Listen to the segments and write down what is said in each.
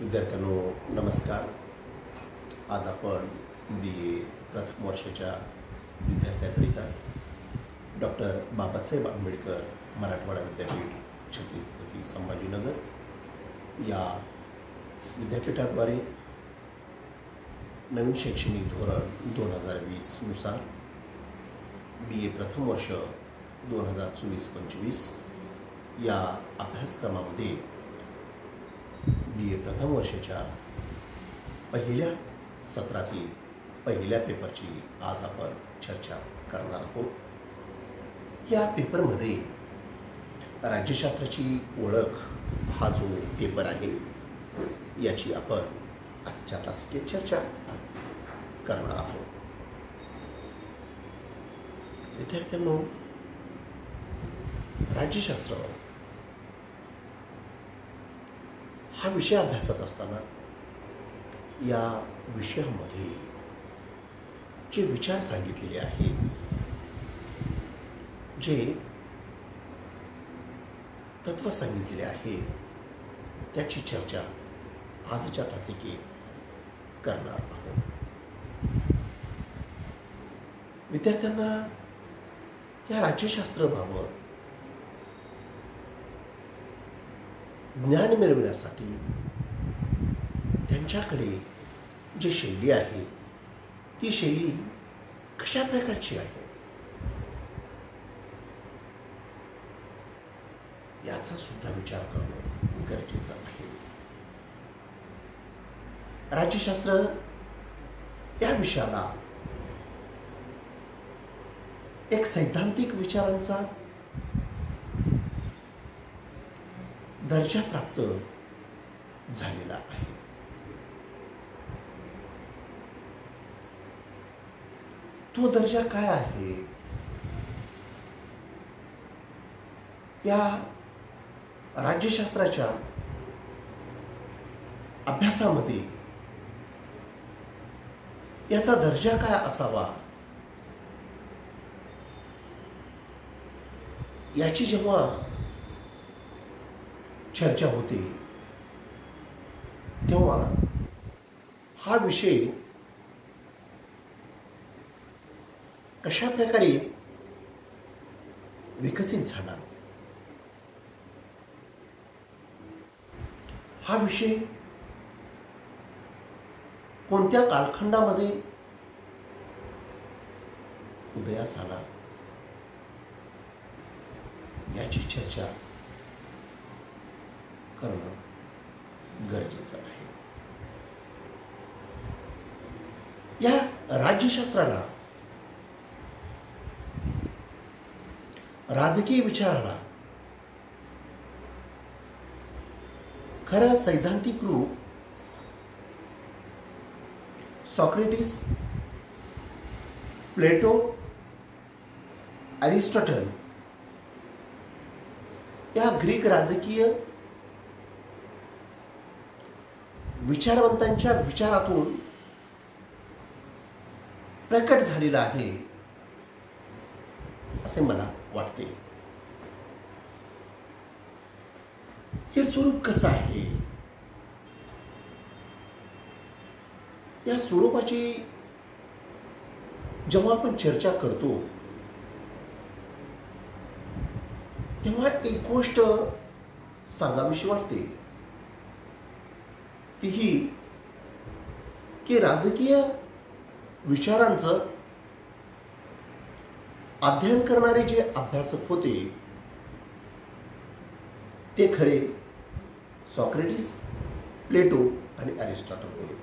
विद्यार्थ्यांनो नमस्कार. आज आपण BA प्रथम वर्षाच्या विद्यार्थ्यांकरिता डॉक्टर बाबासाहेब आंबेडकर मराठवाडा विद्यापीठ छत्रपती संभाजीनगर या विद्यापीठाद्वारे नवीन शैक्षणिक धोरण 2020 नुसार BA प्रथम वर्ष 2024-25 या अभ्यासक्रमामध्ये BA प्रथम वर्षाच्या पहिल्या सत्रातील पहिल्या पेपरची आज आपण चर्चा करणार आहोत. या पेपरमध्ये राज्यशास्त्राची ओळख हा जो पेपर आहे याची आपण आजच्या तासिकेत चर्चा करणार आहोत. विद्यार्थ्यांनो, राज्यशास्त्र हा विषय अभ्यासत असताना या विषयामध्ये जे विचार सांगितलेले आहेत, जे तत्व सांगितलेले आहेत, त्याची चर्चा आजच्या तासिकेत करणार आहोत. विद्यार्थ्यांना या राज्यशास्त्राबाबत ज्ञान मिळवण्यासाठी त्यांच्याकडे जी शैली आहे ती शैली कशा प्रकारची आहे याचा सुद्धा विचार करणं गरजेचं आहे. राज्यशास्त्र या विषयाला एक सैद्धांतिक विचारांचा दर्जा प्राप्त झालेला आहे. तो दर्जा काय आहे या राज्यशास्त्राच्या अभ्यासामध्ये याचा दर्जा काय असावा याची जेव्हा चर्चा होते तेव्हा हा विषय कशा प्रकारे विकसित झाला, हा विषय कोणत्या कालखंडामध्ये उदयास आला याची चर्चा करणं गरजेचं आहे. या राज्यशास्त्राला, राजकीय विचाराला खरं सैद्धांतिक रूप सॉक्रेटिस, प्लेटो, अरिस्टॉटल या ग्रीक राजकीय विचारवंतांच्या विचारातून प्रकट झालेला आहे असे मला वाटते. हे स्वरूप कसं आहे, या स्वरूपाची जेव्हा आपण चर्चा करतो तेव्हा एक गोष्ट सांगावीशी वाटते, तीही की राजकीय विचारांचं अध्ययन करणारे जे अभ्यासक होते ते खरे सॉक्रेटिस, प्लेटो आणि अरिस्टॉटल होते.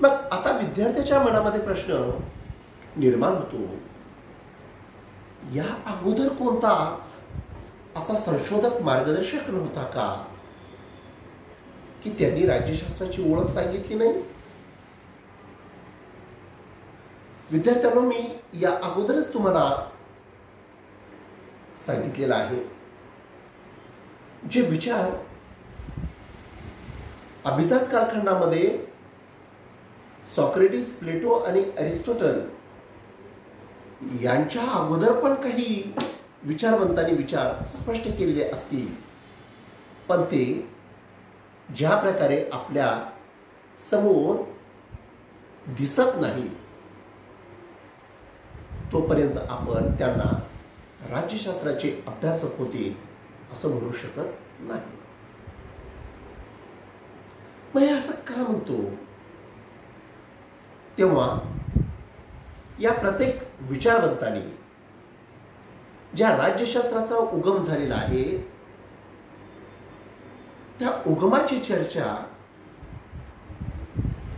मग आता विद्यार्थ्याच्या मनामध्ये प्रश्न निर्माण होतो, या अगोदर कोणता असा संशोधक मार्गदर्शक नव्हता का की त्यांनी राज्यशास्त्राची ओळख सांगितली नाही? विद्यार्थ्यांना मी या अगोदरच तुम्हाला सांगितलेलं आहे, जे विचार अभिजात कालखंडामध्ये सॉक्रेटिस, प्लेटो आणि अरिस्टॉटल यांच्या अगोदर पण काही विचारवंतांनी विचार स्पष्ट केलेले असतील, पण ते ज्या प्रकारे आपल्या समोर दिसत नाही तोपर्यंत आपण त्यांना राज्यशास्त्राचे अभ्यासक होते असं म्हणू शकत नाही. मग हे असं का म्हणतो? तेव्हा या प्रत्येक विचारवंतांनी ज्या राज्यशास्त्राचा उगम झालेला आहे त्या उगमाची चर्चा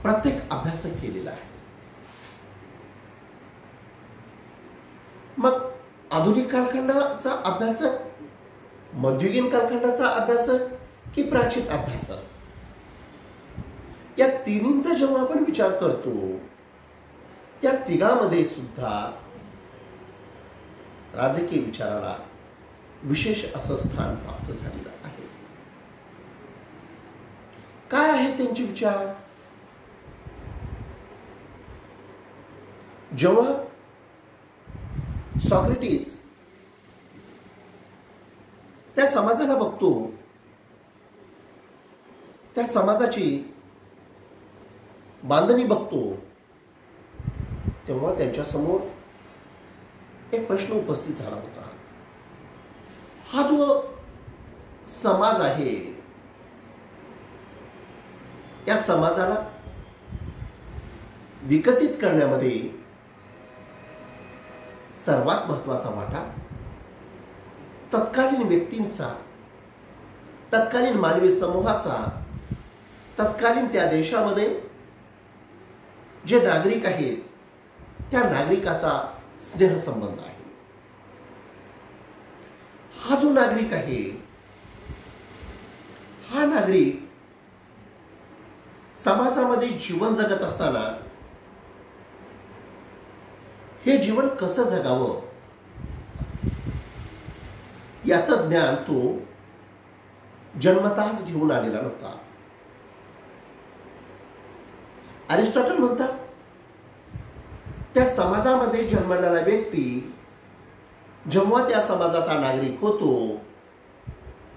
प्रत्येक अभ्यासक केलेला आहे. मग आधुनिक कालखंडाचा अभ्यासक, मध्ययुगीन कालखंडाचा अभ्यासक की प्राचीन अभ्यासक, या तिन्हींचा जेव्हा आपण विचार करतो या तिघांमध्ये सुद्धा राजकीय विचाराला विशेष असं स्थान प्राप्त झालेलं आहे. काय आहे त्यांचे विचार? जेव्हा सॉक्रेटिस त्या समाजाला बघतो, त्या समाजाची बांधणी बघतो, तेव्हा त्यांच्या समोर एक प्रश्न उपस्थित झाला होता. हा जो समाज आहे या समाजाला विकसित करण्यामध्ये सर्वात महत्वाचा वाटा तत्कालीन व्यक्तींचा, तत्कालीन मानवी समूहाचा, तत्कालीन त्या देशामध्ये जे नागरिक आहेत त्या नागरिकाचा स्नेहसंबंध आहे. हा जो नागरिक आहे हा नागरिक समाजामध्ये जीवन जगत असताना हे जीवन कसं जगावं याचं ज्ञान तो जन्मताच घेऊन आलेला नव्हता. अरिस्टॉटल म्हणतात त्या समाजामध्ये जन्मलेला व्यक्ती जेव्हा त्या समाजाचा नागरिक होतो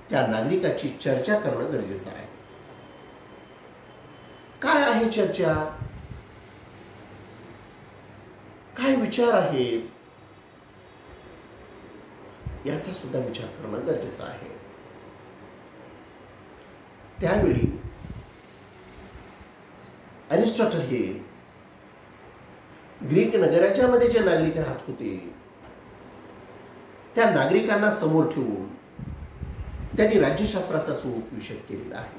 त्या नागरिकाची चर्चा करणं गरजेचं आहे. काय आहे चर्चा? काय विचार आहेत याचा सुद्धा विचार करणं गरजेचं आहे. त्यावेळी अरिस्टॉटल हे ग्रीक नगराच्यामध्ये जे नागरिक राहत होते त्या नागरिकांना समोर ठेवून त्यांनी राज्यशास्त्राचा स्वरूप विषय केलेला आहे.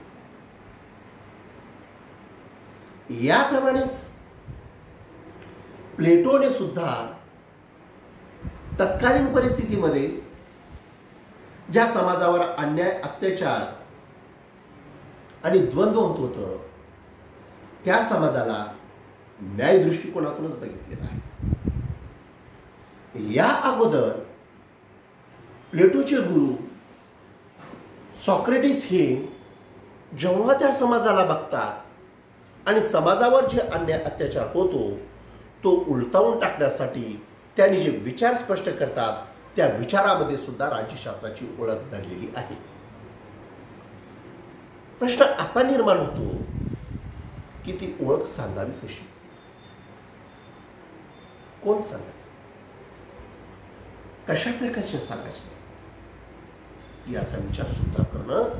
याप्रमाणेच प्लेटोने सुद्धा तत्कालीन परिस्थितीमध्ये ज्या समाजावर अन्याय, अत्याचार आणि द्वंद्व होत होतं त्या समाजाला न्याय दृष्टिकोनातूनच बघितलेला आहे. या अगोदर प्लेटोचे गुरु सॉक्रेटिस हे जेव्हा त्या समाजाला बघतात आणि समाजावर जे अन्याय अत्याचार होतो तो उलटावून टाकण्यासाठी त्यांनी जे विचार स्पष्ट करतात त्या विचारामध्ये सुद्धा राज्यशास्त्राची ओळख दडलेली आहे. प्रश्न असा निर्माण होतो की ती ओळख सांगावी कशी? कोण सांगायचं? कशा प्रकारचे सांगायचे याचा विचार सुद्धा करणं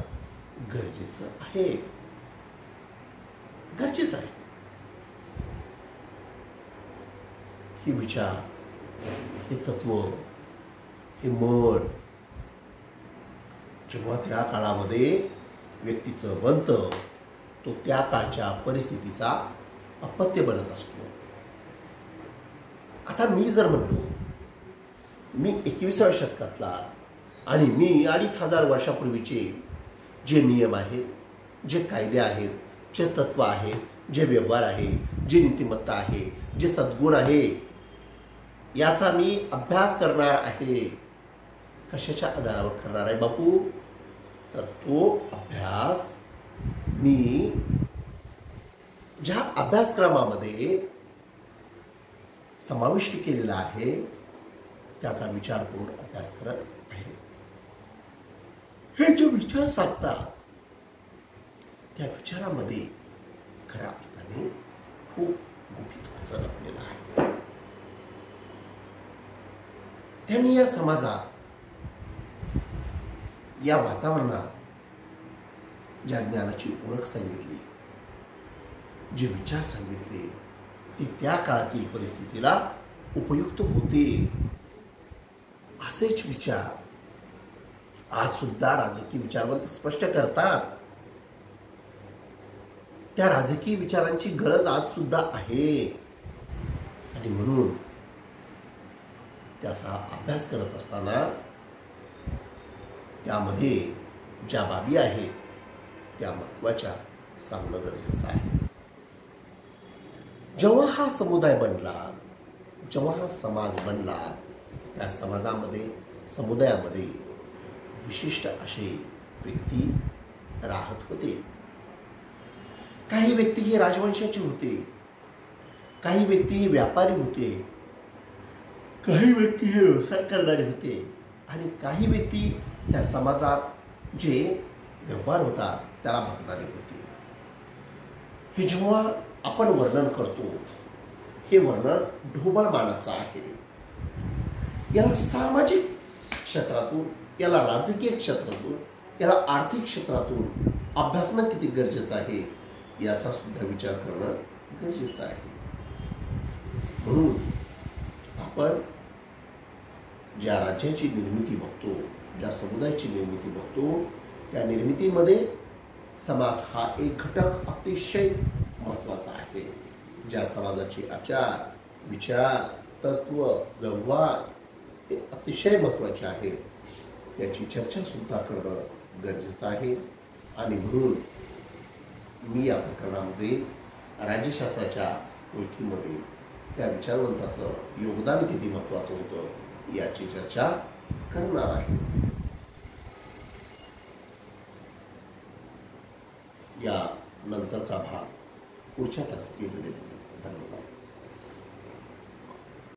गरजेचं आहे. गरजेचं आहे. हे विचार, हे तत्व, हे मत जेव्हा त्या काळामध्ये व्यक्तीचं बनतं तो त्या काळच्या परिस्थितीचा अपत्य बनत असतो. आता मी जर म्हणलो मी 21व्या शतकातला आणि मी 2500 वर्षापूर्वीचे जे नियम आहेत, जे कायदे आहेत, जे तत्व आहे, जे व्यवहार आहे, जे नीतिमत्ता आहे, जे सद्गुण आहे याचा मी अभ्यास करणार आहे. कशाच्या आधारावर करणार आहे बापू? तर तो अभ्यास मी ज्या अभ्यासक्रमामध्ये समाविष्ट केलेला आहे त्याचा विचार करून अभ्यास करत आहे. हे जे विचार सांगतात त्या विचारामध्ये खऱ्या अर्थाने खूप गुपित असं लपलेलं आहे. त्यांनी या समाजात, या वातावरणात ज्या ज्ञानाची ओळख सांगितली, जे विचार सांगितले, ते त्या काळातील परिस्थितीला उपयुक्त होते. असेच विचार आज सुद्धा राजकीय विचारवंत स्पष्ट करतात. त्या राजकीय विचारांची गरज आज सुद्धा आहे आणि म्हणून त्याचा अभ्यास करत असताना त्यामध्ये ज्या बाबी आहेत त्या महत्त्वाच्या सांगणं गरजेचं आहे. जेव्हा हा समुदाय बनला, जेव्हा हा समाज बनला, त्या समाजामध्ये, समुदायामध्ये विशिष्ट असे व्यक्ती राहत होते. काही व्यक्ती हे राजवंशाचे होते, काही व्यक्ती हे व्यापारी होते, काही व्यक्ती हे व्यवसाय करणारे होते आणि काही व्यक्ती त्या समाजात जे व्यवहार होता त्याला बघणारे होते. हे जेव्हा आपण वर्णन करतो, हे वर्णन ढोबळमानाचं आहे. याला सामाजिक क्षेत्रातून, याला राजकीय क्षेत्रातून, याला आर्थिक क्षेत्रातून अभ्यासणं किती गरजेचं आहे याचा सुद्धा विचार करणं गरजेचं आहे. म्हणून आपण ज्या राज्याची निर्मिती बघतो, ज्या समुदायाची निर्मिती बघतो, त्या निर्मितीमध्ये समाज हा एक घटक अतिशय महत्त्वाचा आहे. ज्या समाजाचे आचार, विचार, तत्व, व्यवहार हे अतिशय महत्त्वाचे आहेत, त्याची चर्चा सुद्धा करणं गरजेचं आहे. आणि म्हणून मी या प्रकरणामध्ये राज्यशास्त्राच्या ओळखीमध्ये त्या विचारवंताचं योगदान किती महत्त्वाचं होतं याची चर्चा करणार आहे. या नंतरचा भाग पुढच्या तासामध्ये. धन्यवाद.